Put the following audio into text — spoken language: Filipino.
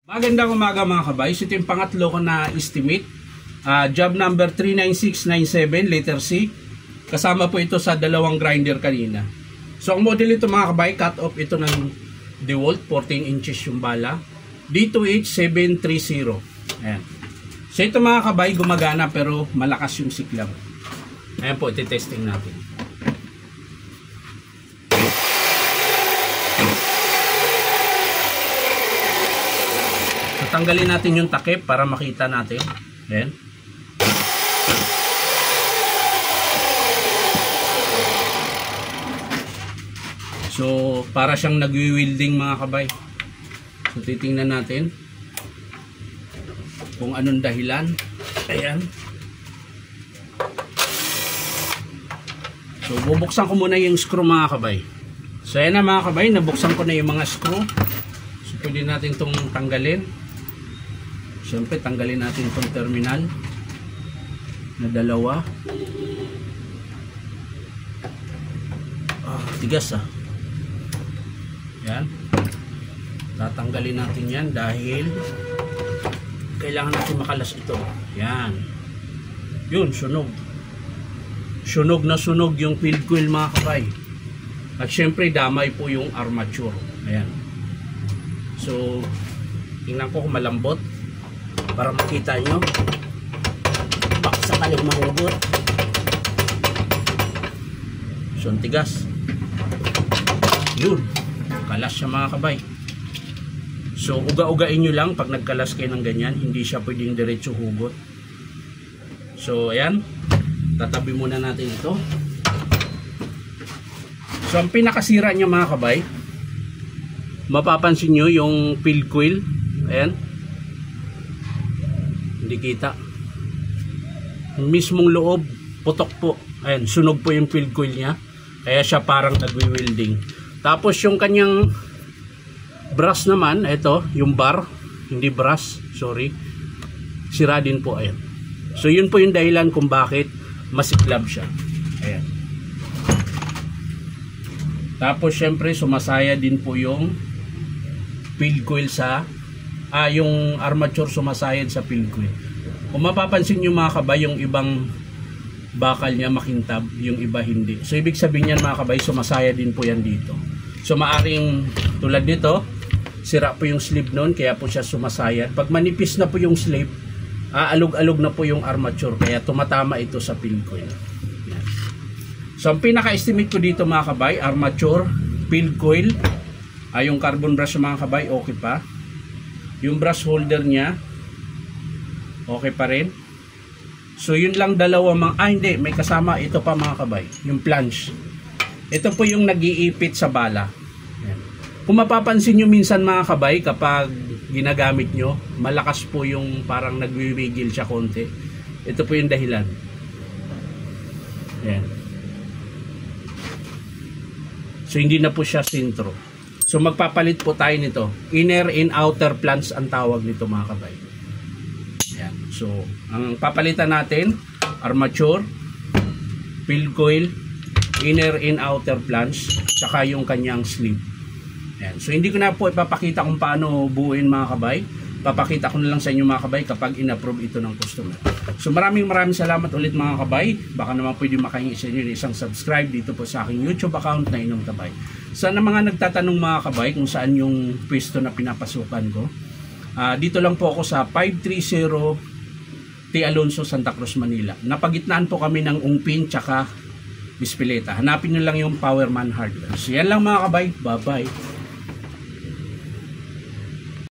Magandang umaga mga kabay. Ito yung pangatlo ko na estimate. Job number 39697 letter C. Kasama po ito sa dalawang grinder kanina. So ang model ito mga kabay, cut off ito ng DeWalt, 14 inches yung bala. D2H730. Ayan. So ito mga kabay, gumagana pero malakas yung siklam. Ayan po, iti-testing natin. So tanggalin natin yung takip para makita natin. Ayan. So para siyang nagwi-welding mga kabay. So titingnan natin kung anong dahilan. Ayan. So bubuksan ko muna yung screw mga kabay. So ayan na mga kabay, nabuksan ko na yung mga screw. So pwede natin itong tanggalin. Siyempre tanggalin natin itong terminal na dalawa. Tigas ah. Yan. Tatanggalin natin yan dahil kailangan natin makalas ito. Yan. Yun, sunog. Sunog na sunog yung field coil mga kabay. At syempre damay po yung armature. Ayan. So, tingnan ko kung malambot para makita nyo. Baksa kaling mahugot. So, tigas. Yun. Kalas siya mga kabay. So uga-ugain nyo lang pag nagkalas kayo ng ganyan, hindi siya pwedeng diretso hugot. So ayan, tatabi muna natin ito. So ang pinakasira niya mga kabay, mapapansin nyo yung field coil. Ayan, hindi kita. Yung mismong loob, putok po. Ayan, sunog po yung field coil niya. Kaya siya parang nagwi-welding. Tapos yung kanyang brass naman, ito, yung bar, hindi brass, sorry, sira din po, ayan. So yun po yung dahilan kung bakit masiklab siya. Ayan. Tapos syempre sumasaya din po yung field coil sa, yung armature sumasayad sa field coil. Kung mapapansin nyo mga kabay, yung ibang bakal niya makintab, yung iba hindi. So ibig sabihin yan mga kabay, sumasaya din po yan dito. So maaring tulad nito, sira po yung sleeve nun, kaya po siya sumasayad. Pag manipis na po yung sleeve, aalog-alog na po yung armature, kaya tumatama ito sa field coil. Yan. So ang pinaka-estimate ko dito mga kabay, armature, field coil, yung carbon brush mga kabay, okay pa. Yung brush holder niya, okay pa rin. So yun lang dalawa hindi, may kasama ito pa mga kabay, yung flange. Ito po yung nag-iipit sa bala. Ayan. Kung mapapansin nyo minsan mga kabay, kapag ginagamit nyo, malakas po yung parang nagwiwigil siya konti. Ito po yung dahilan. Ayan. So hindi na po siya sintro. So magpapalit po tayo nito. Inner and outer flange ang tawag nito mga kabay. Ayan. So ang papalitan natin, armature, field coil, inner and outer flange, saka yung kanyang sleeve. Ayan. So hindi ko na po ipapakita kung paano buuin mga kabay. Papakita ko na lang sa inyo mga kabay kapag in-approve ito ng customer. So maraming salamat ulit mga kabay. Baka naman pwede makahingi sa inyo isang subscribe dito po sa aking YouTube account na Inom Tabay. Sana mga nagtatanong mga kabay kung saan yung pwesto na pinapasukan ko. Dito lang po ako sa 530 T. Alonso, Santa Cruz, Manila. Napagitnaan po kami ng Ungpin tsaka Bispileta. Hanapin nyo lang yung Powerman Hardware. So yan lang mga kabay. Bye bye.